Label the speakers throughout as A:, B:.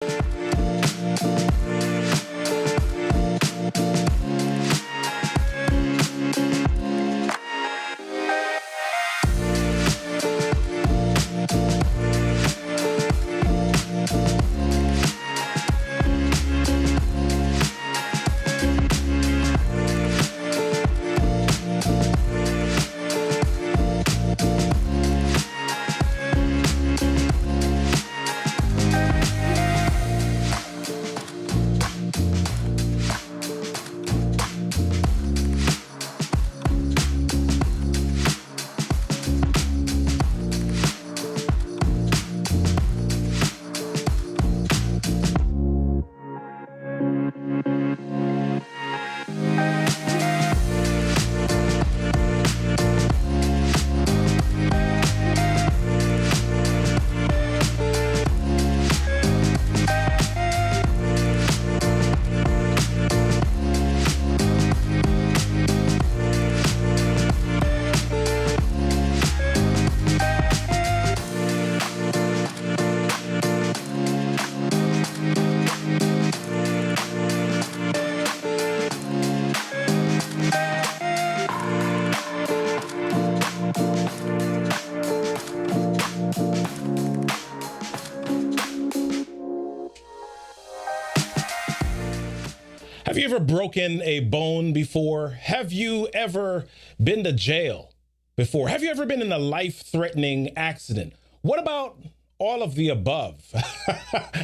A: Have you ever broken a bone before? Have you ever been to jail before? Have you ever been in a life-threatening accident? What about all of the above?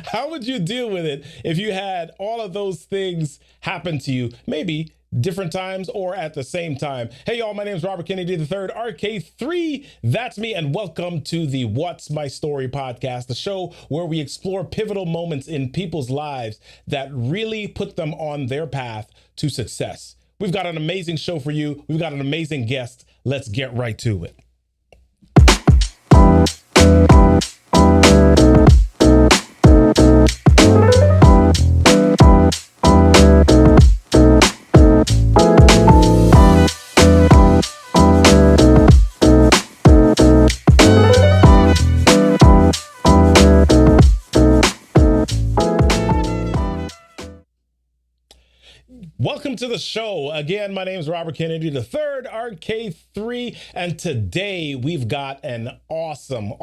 A: How would you deal with it if you had all of those things happen to you? Maybe different times or at the same time. Hey, y'all, my name is Robert Kennedy III, RK3. That's me. And welcome to the What's My Story podcast, the show where we explore pivotal moments in people's lives that really put them on their path to success. We've got an amazing show for you. We've got an amazing guest. Let's get right to it. Welcome to the show. Again, my name is Robert Kennedy III, RK3, and today we've got an awesome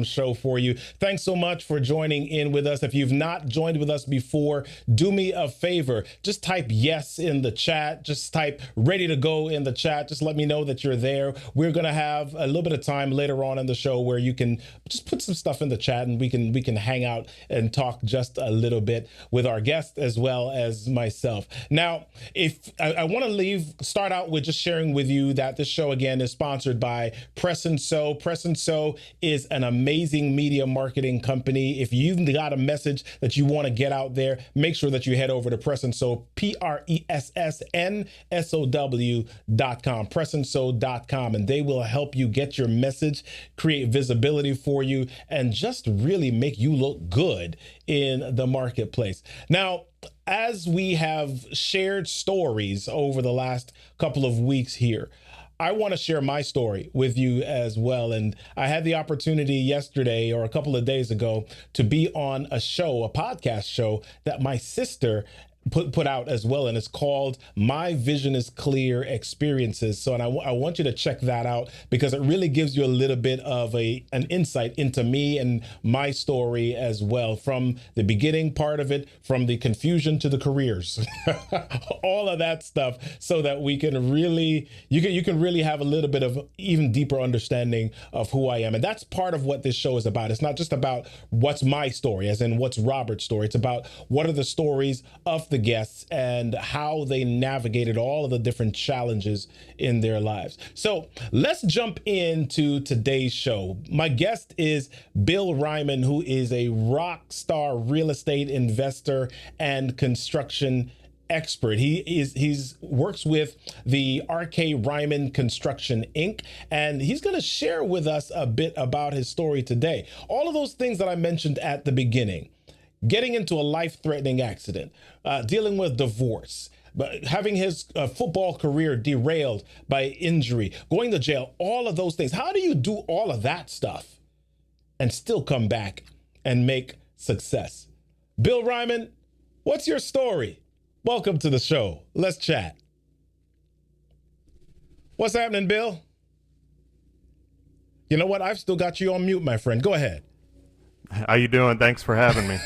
A: show for you. Thanks so much for joining in with us. If you've not joined with us before, do me a favor. Just type yes in the chat. Just type ready to go in the chat. Just let me know that you're there. We're going to have a little bit of time later on in the show where you can just put some stuff in the chat and we can hang out and talk just a little bit with our guest as well as myself. Now, if I want to start out with just sharing with you that this show again is sponsored by Press and Sew. Press and Sew is an amazing media marketing company. If you've got a message that you want to get out there, make sure that you head over to Press and Sew, PressNSow.com, PressandSew.com, and they will help you get your message, create visibility for you, and just really make you look good in the marketplace. Now, as we have shared stories over the last couple of weeks here, I want to share my story with you as well. And I had the opportunity yesterday or a couple of days ago to be on a podcast show that my sister put out as well, and it's called My Vision is Clear Experiences. So, and I want you to check that out because it really gives you a little bit of an insight into me and my story as well, from the beginning part of it, from the confusion to the careers, all of that stuff, so that we can really, you can really have a little bit of even deeper understanding of who I am. And that's part of what this show is about. It's not just about what's my story, as in what's Robert's story. It's about what are the stories of the guests and how they navigated all of the different challenges in their lives. So let's jump into today's show. My guest is Bill Ryman, who is a rock star real estate investor and construction expert. He's works with the RK Ryman Construction Inc. And he's going to share with us a bit about his story today. All of those things that I mentioned at the beginning: getting into a life-threatening accident, dealing with divorce, but having his football career derailed by injury, going to jail, all of those things. How do you do all of that stuff and still come back and make success. Bill Ryman, what's your story? Welcome to the show. Let's chat. What's happening, Bill? You know what? I've still got you on mute, my friend. Go ahead.
B: How you doing? Thanks for having me.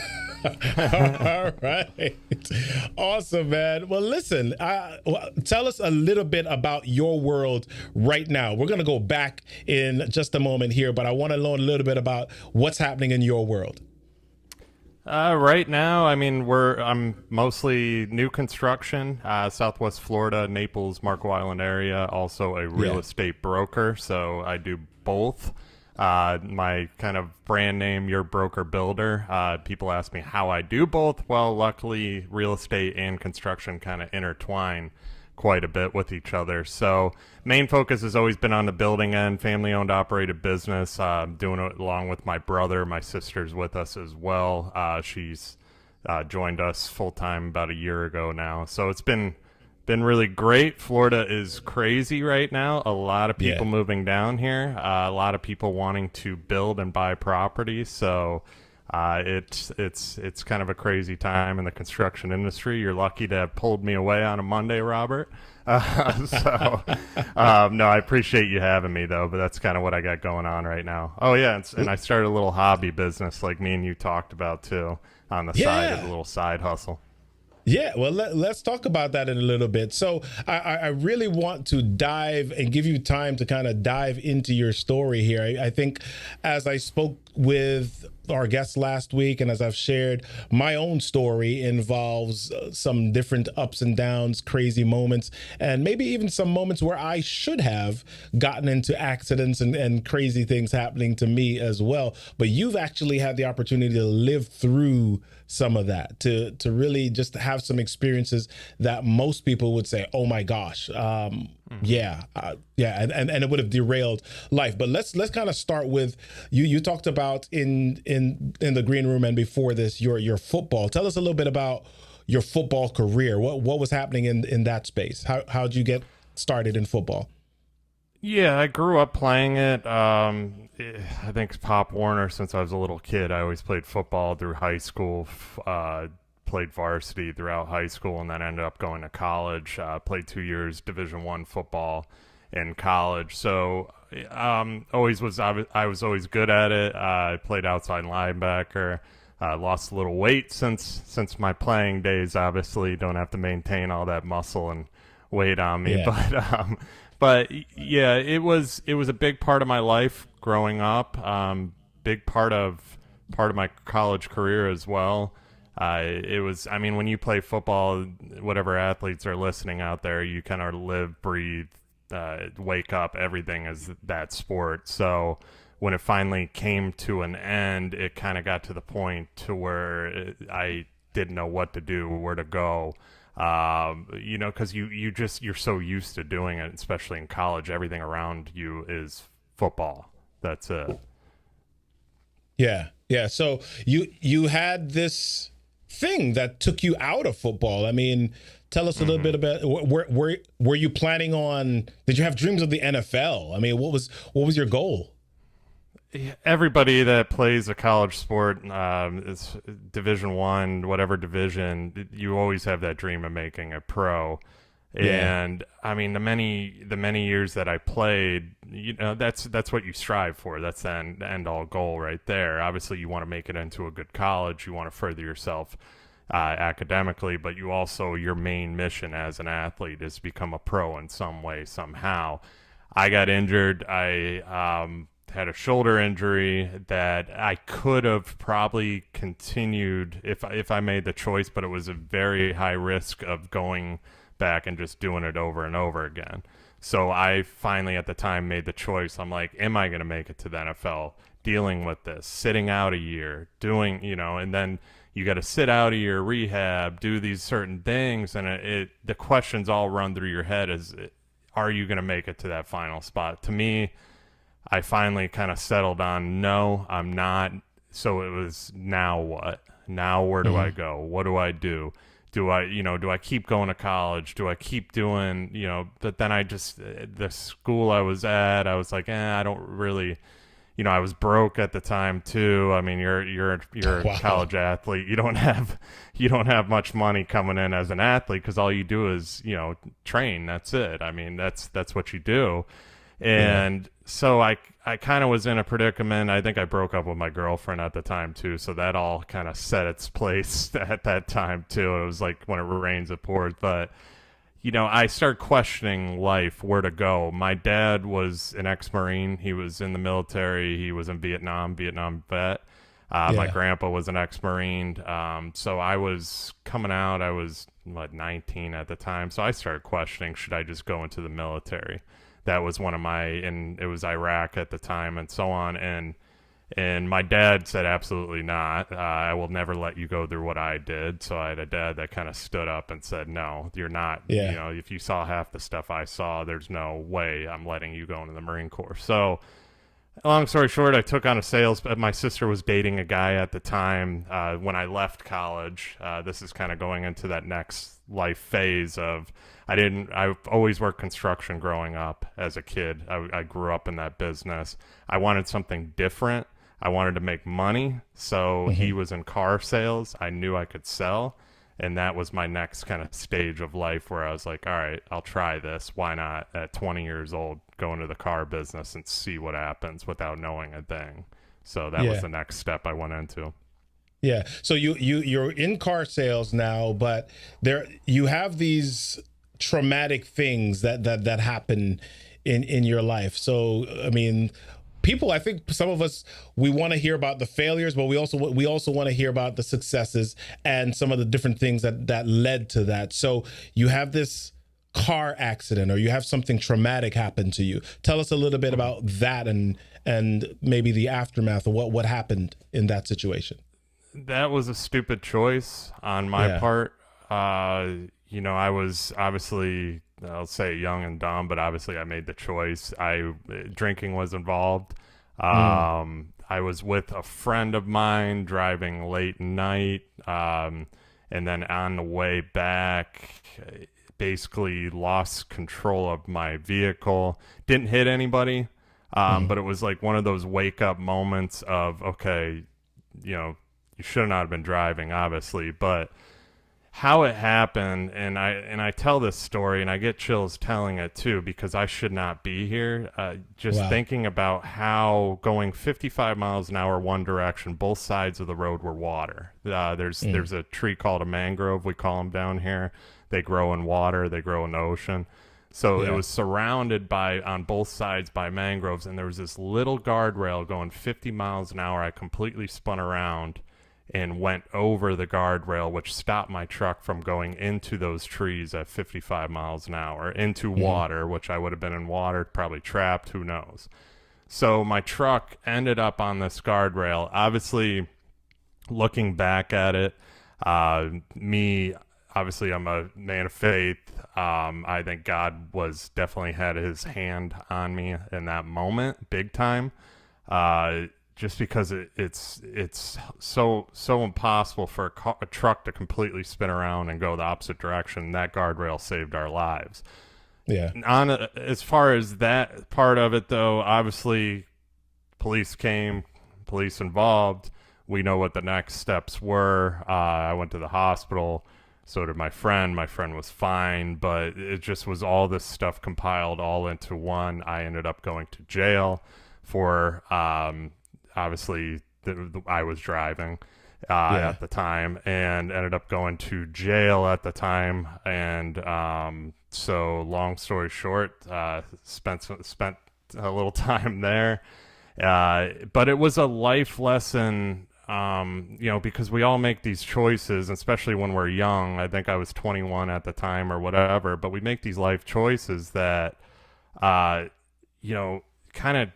A: All right. Awesome, man. Well, listen, tell us a little bit about your world right now. We're going to go back in just a moment here, but I want to learn a little bit about what's happening in your world.
B: Right now, I'm mostly new construction, Southwest Florida, Naples, Marco Island area, also a real estate broker. So I do both. My kind of brand name, Your Broker Builder. People ask me how I do both. Well, luckily, real estate and construction kind of intertwine quite a bit with each other. So main focus has always been on the building end, family-owned, operated business. Doing it along with my brother. My sister's with us as well. She's joined us full-time about a year ago now. So it's been really great. Florida is crazy right now. A lot of people moving down here. A lot of people wanting to build and buy property. So it's kind of a crazy time in the construction industry. You're lucky to have pulled me away on a Monday, Robert. No, I appreciate you having me though. But that's kind of what I got going on right now. Oh yeah, and I started a little hobby business like me and you talked about too on the side of a little side hustle.
A: Yeah, well, let's talk about that in a little bit. So I really want to dive and give you time to kind of dive into your story here. I think as I spoke with our guest last week, and as I've shared, my own story involves some different ups and downs, crazy moments, and maybe even some moments where I should have gotten into accidents and crazy things happening to me as well. But you've actually had the opportunity to live through some of that, to really just have some experiences that most people would say, oh my gosh, and it would have derailed life. But let's kind of start with you talked about in the green room and before this your football. Tell us a little bit about your football career. What was happening in that space? How'd you get started in football?
B: Yeah, I grew up playing it. I think Pop Warner, since I was a little kid, I always played football through high school, played varsity throughout high school, and then ended up going to college. Played 2 years Division I football in college. So I was always good at it. I played outside linebacker. Lost a little weight since my playing days. Obviously, don't have to maintain all that muscle and weight on me, But yeah, it was a big part of my life growing up. Big part of my college career as well. It was, when you play football, whatever athletes are listening out there, you kind of live, breathe, wake up. Everything is that sport. So when it finally came to an end, it kind of got to the point to where I didn't know what to do, where to go. Because you're so used to doing it, especially in college. Everything around you is football. That's it.
A: Yeah. So you had this thing that took you out of football. Tell us a little bit about were you planning on? Did you have dreams of the NFL? What was your goal?
B: Everybody that plays a college sport, is Division I, whatever division, you always have that dream of making a pro. Yeah. And the many years that I played, that's what you strive for. That's the end all goal right there. Obviously, you want to make it into a good college. You want to further yourself academically, but your main mission as an athlete is to become a pro in some way, somehow. I got injured. I had a shoulder injury that I could have probably continued if I made the choice, but it was a very high risk of going back and just doing it over and over again. So I finally at the time made the choice. I'm like, am I going to make it to the NFL? Dealing with this, sitting out a year, doing, and then you got to sit out a year, rehab, do these certain things. And the questions all run through your head is, are you going to make it to that final spot? To me, I finally kind of settled on, no, I'm not. So it was, now what? Now where do I go? What do I do? Do I keep going to college? Do I keep doing, but then the school I was at, I was like, I don't really, I was broke at the time too. I mean, you're a
A: Wow.
B: college athlete. You don't have much money coming in as an athlete because all you do is, train. That's it. I mean, that's what you do.
A: Yeah.
B: And so I kind of was in a predicament. I think I broke up with my girlfriend at the time too. So that all kind of set its place at that time too. It was like when it rains, it pours. But I started questioning life, where to go. My dad was an ex-Marine. He was in the military. He was in Vietnam vet. My
A: Yeah.
B: grandpa was an ex-Marine. So I was coming out. I was, 19 at the time. So I started questioning, should I just go into the military? That was and it was Iraq at the time and so on. And my dad said, absolutely not. I will never let you go through what I did. So I had a dad that kind of stood up and said, no, you're not.
A: Yeah.
B: If you saw half the stuff I saw, there's no way I'm letting you go into the Marine Corps. So long story short, I took on a sales. My sister was dating a guy at the time when I left college. This is kind of going into that next life phase of I've always worked construction growing up as a kid. I grew up in that business. I wanted something different. I wanted to make money. So he was in car sales. I knew I could sell. And that was my next kind of stage of life where I was like, all right, I'll try this. Why not at 20 years old go into the car business and see what happens without knowing a thing? So that was
A: Yeah.
B: the next step I went into.
A: Yeah. So you're in car sales now, but you have these traumatic things that happen in your life. So I mean, people, I think some of us, we want to hear about the failures, but we also want to hear about the successes and some of the different things that led to that. So you have this car accident, or you have something traumatic happen to you. Tell us a little bit about that, and maybe the aftermath of what happened in that situation.
B: That was a stupid choice on my
A: Yeah.
B: part. I was obviously, I'll say young and dumb, but obviously I made the choice. Drinking was involved.
A: Mm.
B: I was with a friend of mine driving late night, and then on the way back, basically lost control of my vehicle. Didn't hit anybody,
A: Mm.
B: but it was like one of those wake up moments of, okay, you should not have been driving, obviously, but how it happened, and I tell this story and I get chills telling it too, because I should not be here. Just
A: Wow.
B: thinking about how going 55 miles an hour one direction, both sides of the road were water. There's a tree called a mangrove, we call them down here. They grow in water, they grow in the ocean. So it
A: Yeah.
B: was surrounded on both sides by mangroves, and there was this little guardrail going 50 miles an hour. I completely spun around and went over the guardrail, which stopped my truck from going into those trees at 55 miles an hour into water, which I would have been in water, probably trapped, who knows. So my truck ended up on this guardrail. Obviously, looking back at it, obviously, I'm a man of faith. I think God definitely had his hand on me in that moment, big time. Just because it's so impossible for a truck to completely spin around and go the opposite direction. That guardrail saved our lives.
A: Yeah.
B: As far as that part of it, though, obviously, police came, police involved. We know what the next steps were. I went to the hospital. So did my friend. My friend was fine, but it just was all this stuff compiled all into one. I ended up going to jail for obviously I was driving
A: Yeah.
B: at the time, and ended up going to jail at the time. And so long story short, spent a little time there. But it was a life lesson, because we all make these choices, especially when we're young. I think I was 21 at the time or whatever, but we make these life choices that, kind of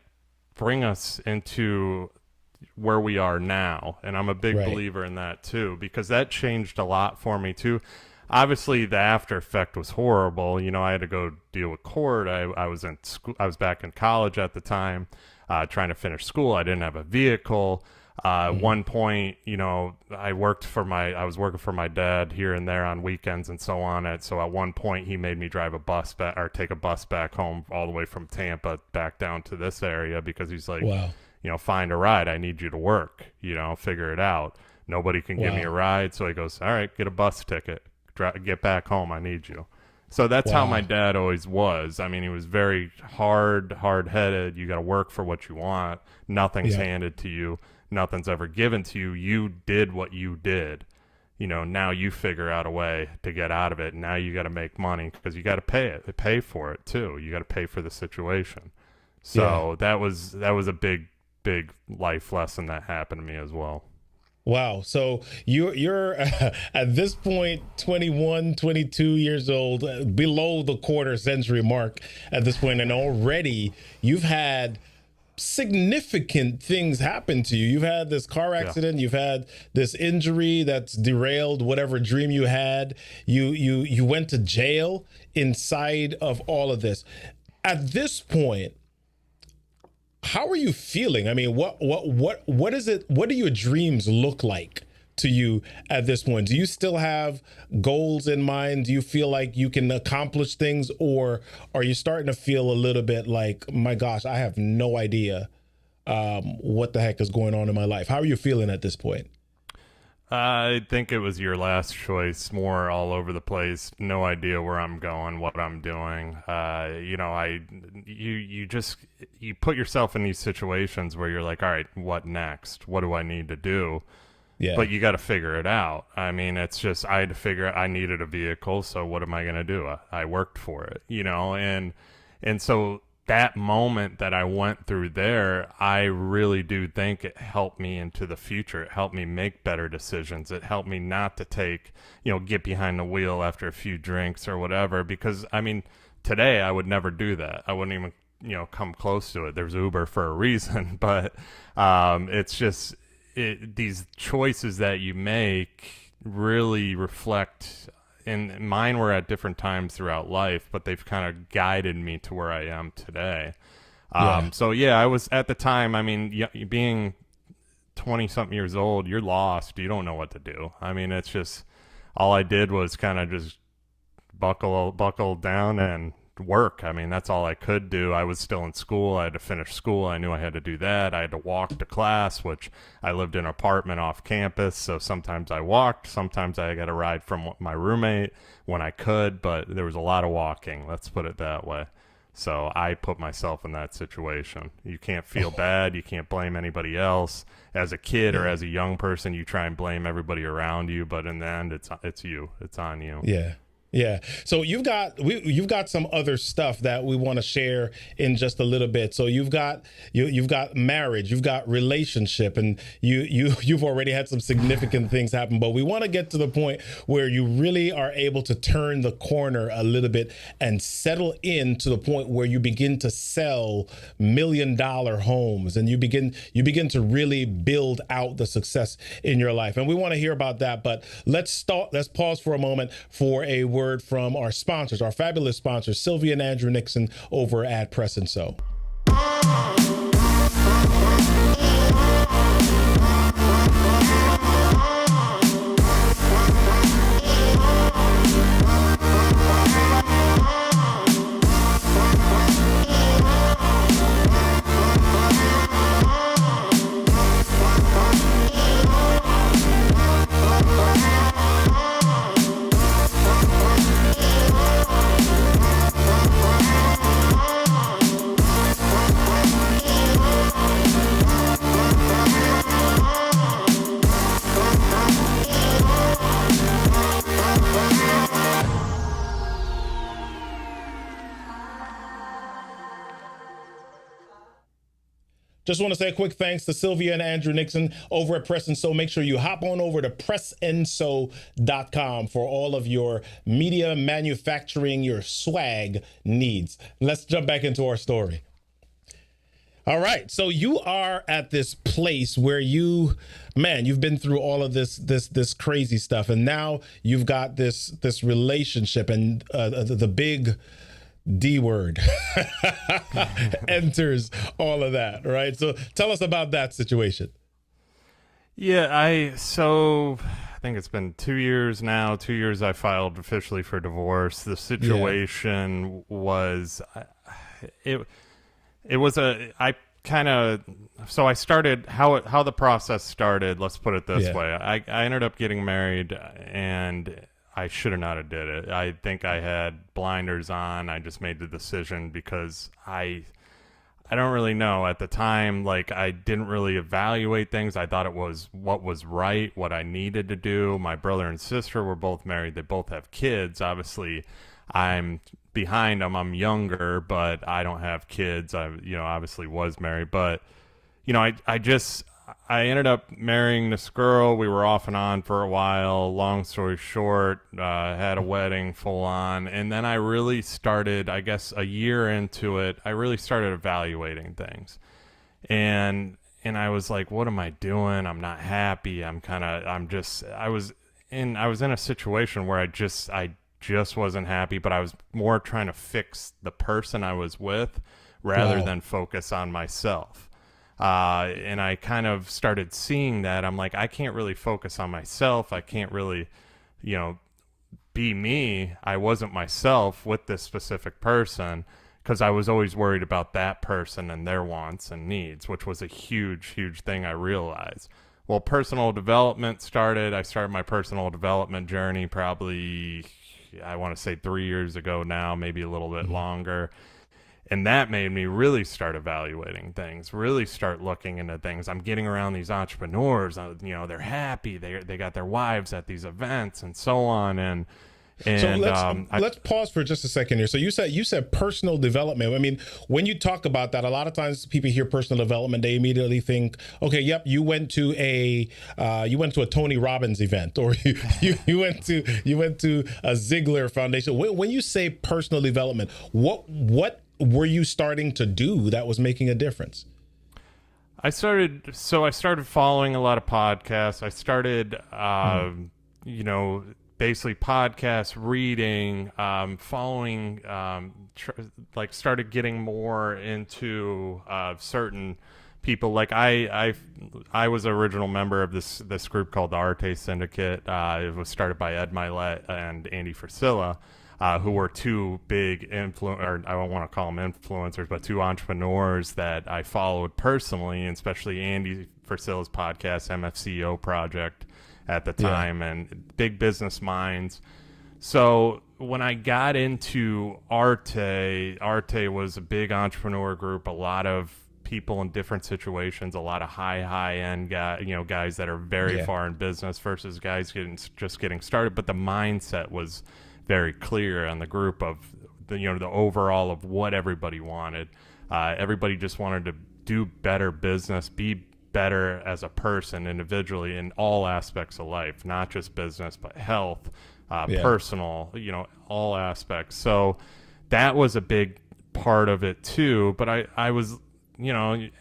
B: bring us into where we are now. And I'm a big
A: Right.
B: believer in that too, because that changed a lot for me too. Obviously the after effect was horrible. I had to go deal with court. I was in school. I was back in college at the time, trying to finish school. I didn't have a vehicle. One point, I was working for my dad here and there on weekends and so on. And so at one point he made me drive a bus back, or take a bus back home all the way from Tampa back down to this area, because he's like,
A: Wow.
B: find a ride. I need you to work, figure it out. Nobody can give me a ride. So he goes, all right, get a bus ticket, get back home. I need you. So that's how my dad always was. I mean, he was very hard-headed. You got to work for what you want. Nothing's handed to you. Nothing's ever given to you. You did what you did. Now you figure out a way to get out of it. Now you got to make money because you got to pay for it too. You got to pay for the situation. So that was a big life lesson that happened to me as well.
A: Wow. So you're at this point 21, 22 years old, below the quarter century mark at this point, and already you've had significant things happen to you. You've had this car accident, you've had this injury that's derailed whatever dream you had. You went to jail inside of all of this. At this point, how are you feeling? I mean, what is it? What do your dreams look like to you at this point? Do you still have goals in mind? Do you feel like you can accomplish things, or are you starting to feel a little bit like, my gosh, I have no idea what the heck is going on in my life? How are you feeling at this point?
B: I think it was your last choice, more all over the place. No idea where I'm going, what I'm doing. You put yourself in these situations where you're like, all right, what next? What do I need to do? Yeah. But you got to figure it out. I mean, it's just, I had to figure out, I needed a vehicle. So what am I going to do? I worked for it, and so that moment that I went through there, I really do think it helped me into the future. It helped me make better decisions. It helped me not to get behind the wheel after a few drinks or whatever, because I mean, today I would never do that. I wouldn't even, come close to it. There's Uber for a reason, but it's just, these choices that you make really reflect, and mine were at different times throughout life, but they've kind of guided me to where I am today. So I was at the time, I mean, being 20 something years old, you're lost. You don't know what to do. I mean, it's just, all I did was kind of just buckle down and work. I mean, that's all I could do. I was still in school. I had to finish school. I knew I had to do that. I had to walk to class, which I lived in an apartment off campus. So sometimes I walked, sometimes I got a ride from my roommate when I could, but there was a lot of walking. Let's put it that way. So I put myself in that situation. You can't feel bad. You can't blame anybody else. As a kid or as a young person, you try and blame everybody around you, but in the end, it's you. It's on you.
A: Yeah. Yeah. So you've got some other stuff that we want to share in just a little bit. So you've got marriage, you've got relationship, and you've already had some significant things happen. But we want to get to the point where you really are able to turn the corner a little bit and settle in to the point where you begin to sell $1 million homes, and you begin to really build out the success in your life. And we want to hear about that. But let's pause for a moment for a word from our sponsors, our fabulous sponsors, Sylvia and Andrew Nixon over at Press and Sew. Just want to say a quick thanks to Sylvia and Andrew Nixon over at Press and Sew. Make sure you hop on over to pressandsew.com for all of your media manufacturing, your swag needs. Let's jump back into our story. All right. So you are at this place where you've been through all of this crazy stuff. And now you've got this relationship, and the big D word enters all of that, right? So tell us about that situation.
B: Yeah, I think it's been 2 years now. 2 years I filed officially for divorce. The situation was, I kind of, so I started how the process started. Let's put it this way. I ended up getting married, and I should have not have did it. I think I had blinders on. I just made the decision because I don't really know at the time. Like, I didn't really evaluate things. I thought it was what was right, what I needed to do. My brother and sister were both married. They both have kids. Obviously, I'm behind them. I'm younger, but I don't have kids. I, obviously was married, but I ended up marrying this girl. We were off and on for a while. Long story short, had a wedding full on. And then I really started, I guess a year into it, I really started evaluating things. And I was like, what am I doing? I'm not happy. I was in a situation where I just wasn't happy, but I was more trying to fix the person I was with rather than focus on myself. And I kind of started seeing that. I'm like, I can't really focus on myself. I can't really, be me. I wasn't myself with this specific person because I was always worried about that person and their wants and needs, which was a huge, huge thing I realized. Well, personal development started. I started my personal development journey probably, I want to say 3 years ago now, maybe a little bit longer. And that made me really start evaluating things, really start looking into things. I'm getting around these entrepreneurs, they're happy. They got their wives at these events and so on. And
A: so let's pause for just a second here. So you said personal development. I mean, when you talk about that, a lot of times people hear personal development, they immediately think, okay, yep, you went to a Tony Robbins event, or you went to a Ziegler Foundation. When you say personal development, what were you starting to do that was making a difference?
B: I started following a lot of podcasts. I started, basically podcasts, reading, following, started getting more into certain people. Like I was an original member of this group called the Arte Syndicate. It was started by Ed Milet and Andy Frisilla. Who were two big I don't want to call them influencers, but two entrepreneurs that I followed personally, and especially Andy Frisilla's podcast, MFCEO Project at the time, and big business minds. So when I got into Arte was a big entrepreneur group, a lot of people in different situations, a lot of high-end guys that are very far in business versus guys just getting started. But the mindset was very clear on the group of the overall of what everybody wanted. Everybody just wanted to do better business, be better as a person individually in all aspects of life, not just business, but health, personal, all aspects. So that was a big part of it too. But I was,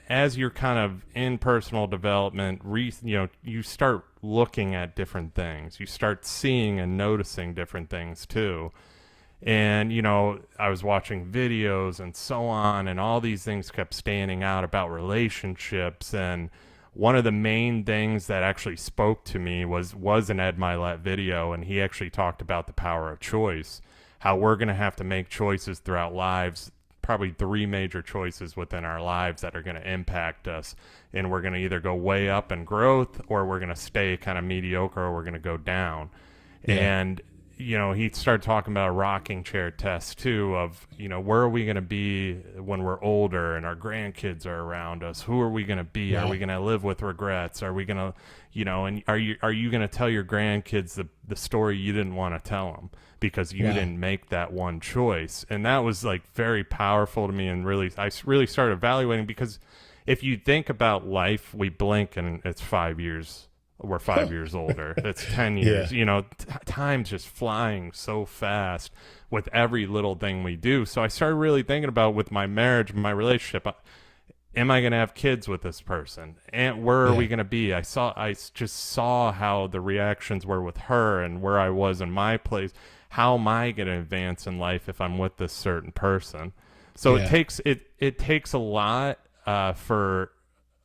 B: as you're kind of in personal development, you start looking at different things. You start seeing and noticing different things too. And, I was watching videos and so on, and all these things kept standing out about relationships. And one of the main things that actually spoke to me was an Ed Milet video, and he actually talked about the power of choice, how we're going to have to make choices throughout lives, probably 3 major choices within our lives that are going to impact us. And we're going to either go way up in growth, or we're going to stay kind of mediocre, or we're going to go down. And, he started talking about a rocking chair test too of, where are we going to be when we're older and our grandkids are around us? Who are we going to be? Are we going to live with regrets? Are we going to, and are you going to tell your grandkids the story you didn't want to tell them because you didn't make that one choice? And that was like very powerful to me. And I really started evaluating, because if you think about life, we blink and it's 5 years. We're 5 years older. It's 10 years. Time's just flying so fast with every little thing we do. So I started really thinking about, with my marriage, my relationship, am I going to have kids with this person? And where are we going to be? I just saw how the reactions were with her and where I was in my place. How am I going to advance in life if I'm with this certain person? So it takes a lot for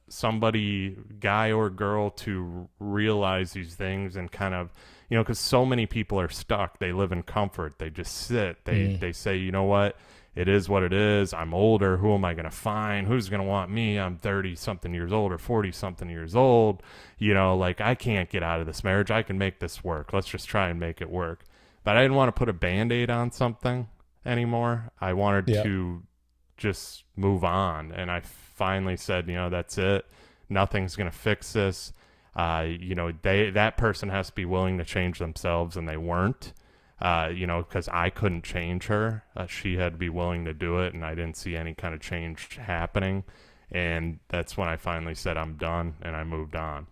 B: somebody, guy or girl, to realize these things and kind of, because so many people are stuck. They live in comfort. They just sit. They say, you know what? it is what it is. I'm older. Who am I going to find? Who's going to want me? I'm 30 something years old or 40 something years old. Like, I can't get out of this marriage. I can make this work. Let's just try and make it work. But I didn't want to put a Band-Aid on something anymore. I wanted to just move on. And I finally said, that's it. Nothing's going to fix this. That person has to be willing to change themselves, and they weren't, because I couldn't change her. She had to be willing to do it, and I didn't see any kind of change happening. And that's when I finally said I'm done, and I moved on.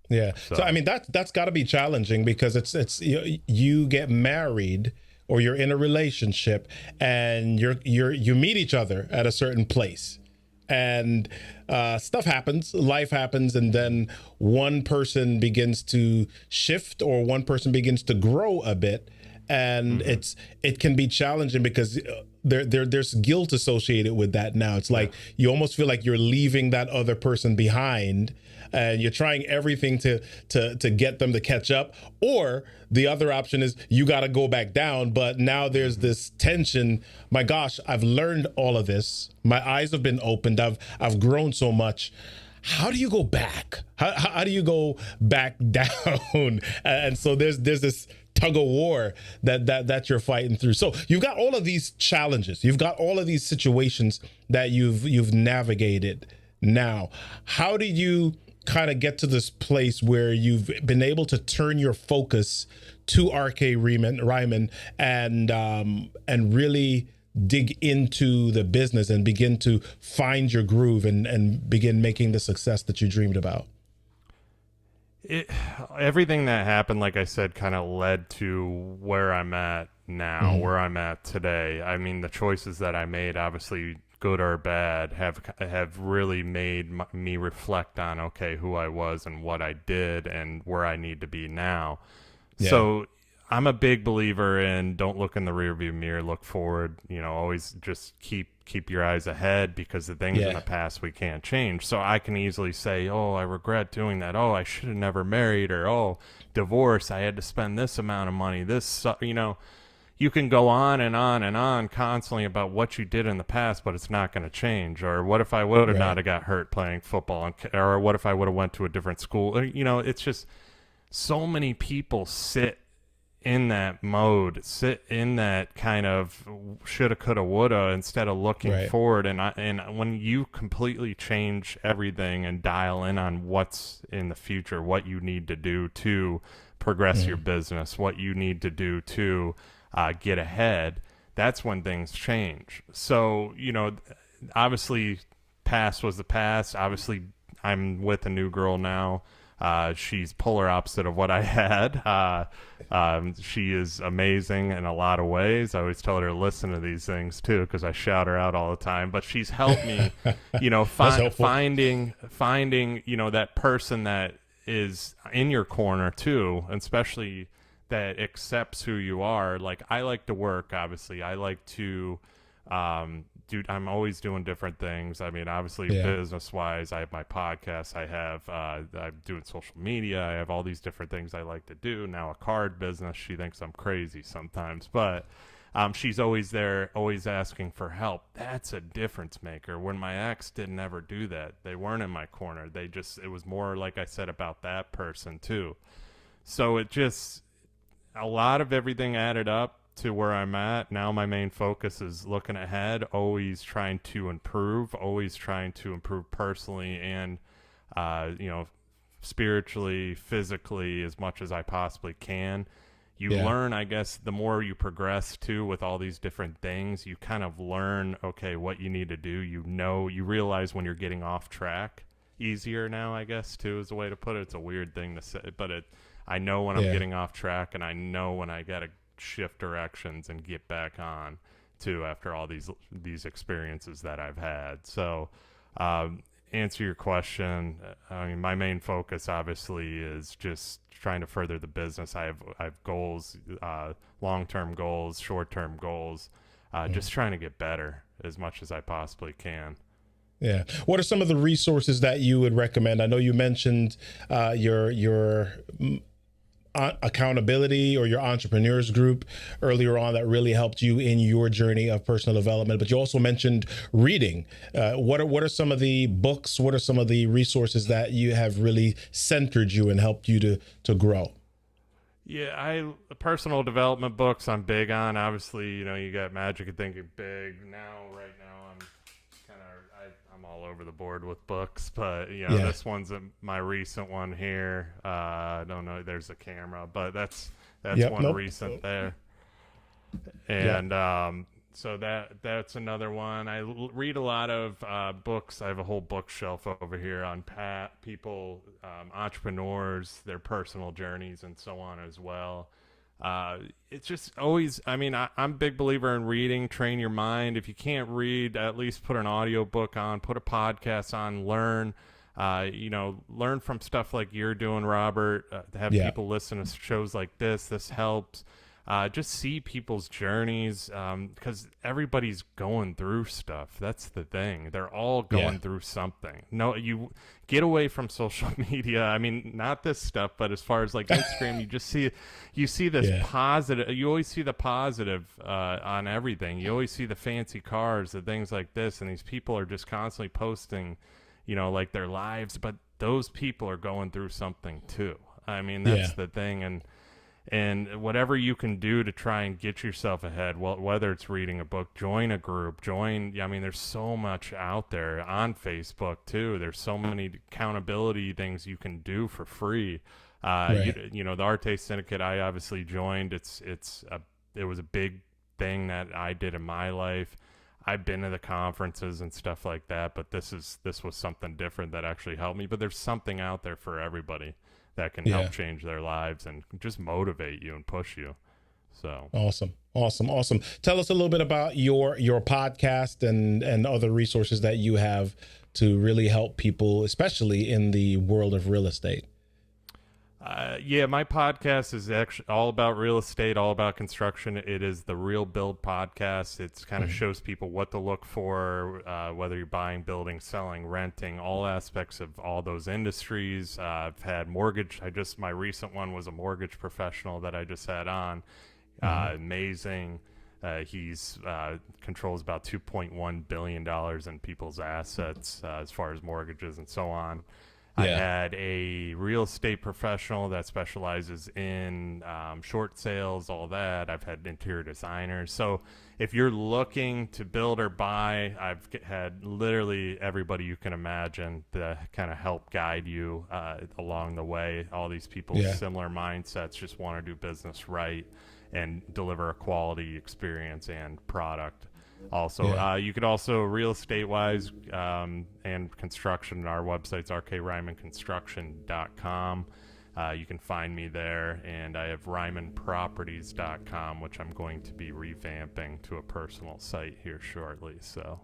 A: Yeah. So I mean, that's got to be challenging, because it's you get married, or you're in a relationship, and you meet each other at a certain place, and stuff happens, life happens, and then one person begins to shift, or one person begins to grow a bit, and it can be challenging, because there's guilt associated with that. Now it's like you almost feel like you're leaving that other person behind, and you're trying everything to get them to catch up. Or the other option is you got to go back down. But now there's this tension. My gosh, I've learned all of this. My eyes have been opened. I've grown so much. How do you go back? How do you go back down? And so there's this tug of war that you're fighting through. So you've got all of these challenges. You've got all of these situations that you've navigated. Now, how do you kind of get to this place where you've been able to turn your focus to R.K. Ryman and really dig into the business and begin to find your groove and begin making the success that you dreamed about?
B: Everything that happened, like I said, kind of led to where I'm at now, where I'm at today. I mean, the choices that I made, obviously good or bad, have really made me reflect on, okay, who I was and what I did and where I need to be now. Yeah. So I'm a big believer in don't look in the rearview mirror, look forward, always just keep your eyes ahead, because the things in the past we can't change. So I can easily say, oh, I regret doing that. Oh, I should have never married, or, oh, divorce, I had to spend this amount of money. You can go on and on and on constantly about what you did in the past, but it's not going to change. Or what if I would have not have got hurt playing football? Or what if I would have went to a different school? It's just so many people sit in that mode, sit in that kind of shoulda, coulda, woulda, instead of looking forward. And when you completely change everything and dial in on what's in the future, what you need to do to progress your business, what you need to do to get ahead, that's when things change. So, obviously past was the past. Obviously I'm with a new girl now. She's polar opposite of what I had. She is amazing in a lot of ways. I always tell her to listen to these things too, because I shout her out all the time. But she's helped me, finding, that person that is in your corner too, and especially that accepts who you are. Like, I like to work, obviously. I like to I'm always doing different things. I mean, obviously, business wise, I have my podcast. I'm doing social media. I have all these different things I like to do. Now a card business. She thinks I'm crazy sometimes, but she's always there, always asking for help. That's a difference maker. When my ex didn't ever do that, they weren't in my corner. It was more, like I said, about that person too. So a lot of everything added up to where I'm at. Now my main focus is looking ahead, always trying to improve personally and, spiritually, physically, as much as I possibly can. You learn, I guess, the more you progress too with all these different things, you kind of learn, okay, what you need to do. You realize when you're getting off track easier now, I guess, too, is the way to put it. It's a weird thing to say, but I know when I'm getting off track, and I know when I got to shift directions and get back on too, after all these experiences that I've had. So, answer your question. I mean, my main focus obviously is just trying to further the business. I have goals, long-term goals, short-term goals, just trying to get better as much as I possibly can.
A: Yeah. What are some of the resources that you would recommend? I know you mentioned your accountability or your entrepreneurs group earlier on that really helped you in your journey of personal development. But you also mentioned reading. What are some of the books? What are some of the resources that you have really centered you and helped you to grow?
B: Yeah, personal development books I'm big on. Obviously, you got Magic and Thinking Big. Right now I'm all over the board with books, but this one's my recent one here. I don't know, there's a camera, but that's one recent there. And so that's another one. I read a lot of books. I have a whole bookshelf over here on people, entrepreneurs, their personal journeys, and so on as well. It's just always, I'm a big believer in reading. Train your mind. If you can't read, at least put an audio book on, put a podcast on, learn. Learn from stuff like you're doing, Robert. Have people listen to shows like this. This helps. Just see people's journeys, because everybody's going through stuff. That's the thing. They're all going through something. No, you get away from social media. Not this stuff, but as far as like Instagram, you see this positive. You always see the positive on everything. You always see the fancy cars, the things like this, and these people are just constantly posting, like their lives. But those people are going through something too. That's the thing, and whatever you can do to try and get yourself ahead, whether it's reading a book, join a group, there's so much out there on Facebook too. There's so many accountability things you can do for free. The Arte Syndicate, I obviously joined. It was a big thing that I did in my life. I've been to the conferences and stuff like that, but this was something different that actually helped me. But there's something out there for everybody that can help change their lives and just motivate you and push you. So
A: awesome. Tell us a little bit about your podcast and other resources that you have to really help people, especially in the world of real estate.
B: My podcast is actually all about real estate, all about construction. It is the Real Build podcast. It kind of shows people what to look for, whether you're buying, building, selling, renting, all aspects of all those industries. I've had mortgage. My recent one was a mortgage professional that I just had on. Amazing. He's controls about $2.1 billion in people's assets as far as mortgages and so on. I had a real estate professional that specializes in short sales, all that. I've had interior designers. So if you're looking to build or buy, I've had literally everybody you can imagine to kind of help guide you along the way. All these people, similar mindsets, just want to do business right and deliver a quality experience and product. Also, you could also real estate wise and construction. Our website's rkrymanconstruction.com. You can find me there, and I have rymanproperties.com, which I'm going to be revamping to a personal site here shortly. So.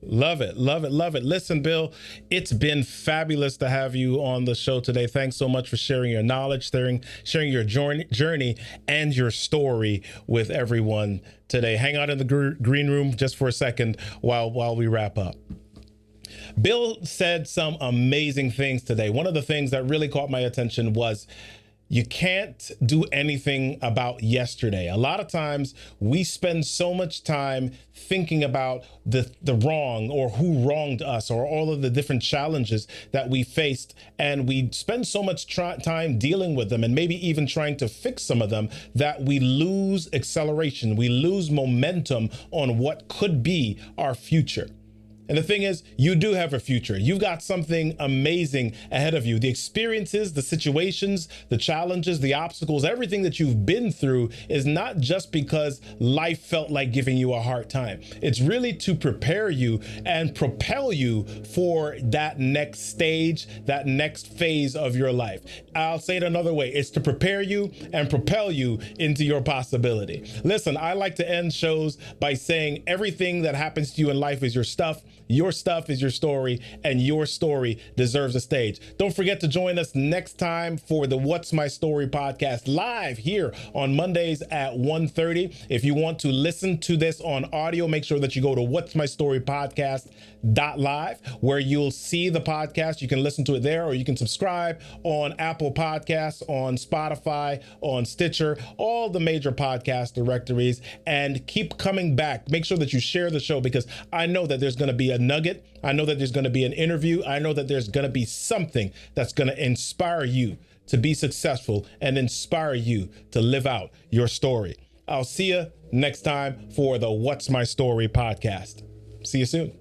A: Love it. Listen, Bill, it's been fabulous to have you on the show today. Thanks so much for sharing your knowledge, sharing your journey and your story with everyone today. Hang out in the green room just for a second while we wrap up. Bill said some amazing things today. One of the things that really caught my attention was you can't do anything about yesterday. A lot of times we spend so much time thinking about the wrong or who wronged us or all of the different challenges that we faced. And we spend so much time dealing with them and maybe even trying to fix some of them that we lose acceleration. We lose momentum on what could be our future. And the thing is, you do have a future. You've got something amazing ahead of you. The experiences, the situations, the challenges, the obstacles, everything that you've been through is not just because life felt like giving you a hard time. It's really to prepare you and propel you for that next stage, that next phase of your life. I'll say it another way. It's to prepare you and propel you into your possibility. Listen, I like to end shows by saying everything that happens to you in life is your stuff. Your stuff is your story, and your story deserves a stage. Don't forget to join us next time for the What's My Story podcast live here on Mondays at 1:30. If you want to listen to this on audio, make sure that you go to what'smystorypodcast.live, where you'll see the podcast. You can listen to it there, or you can subscribe on Apple Podcasts, on Spotify, on Stitcher, all the major podcast directories, and keep coming back. Make sure that you share the show, because I know that there's going to be a nugget. I know that there's going to be an interview. I know that there's going to be something that's going to inspire you to be successful and inspire you to live out your story. I'll see you next time for the What's My Story podcast. See you soon.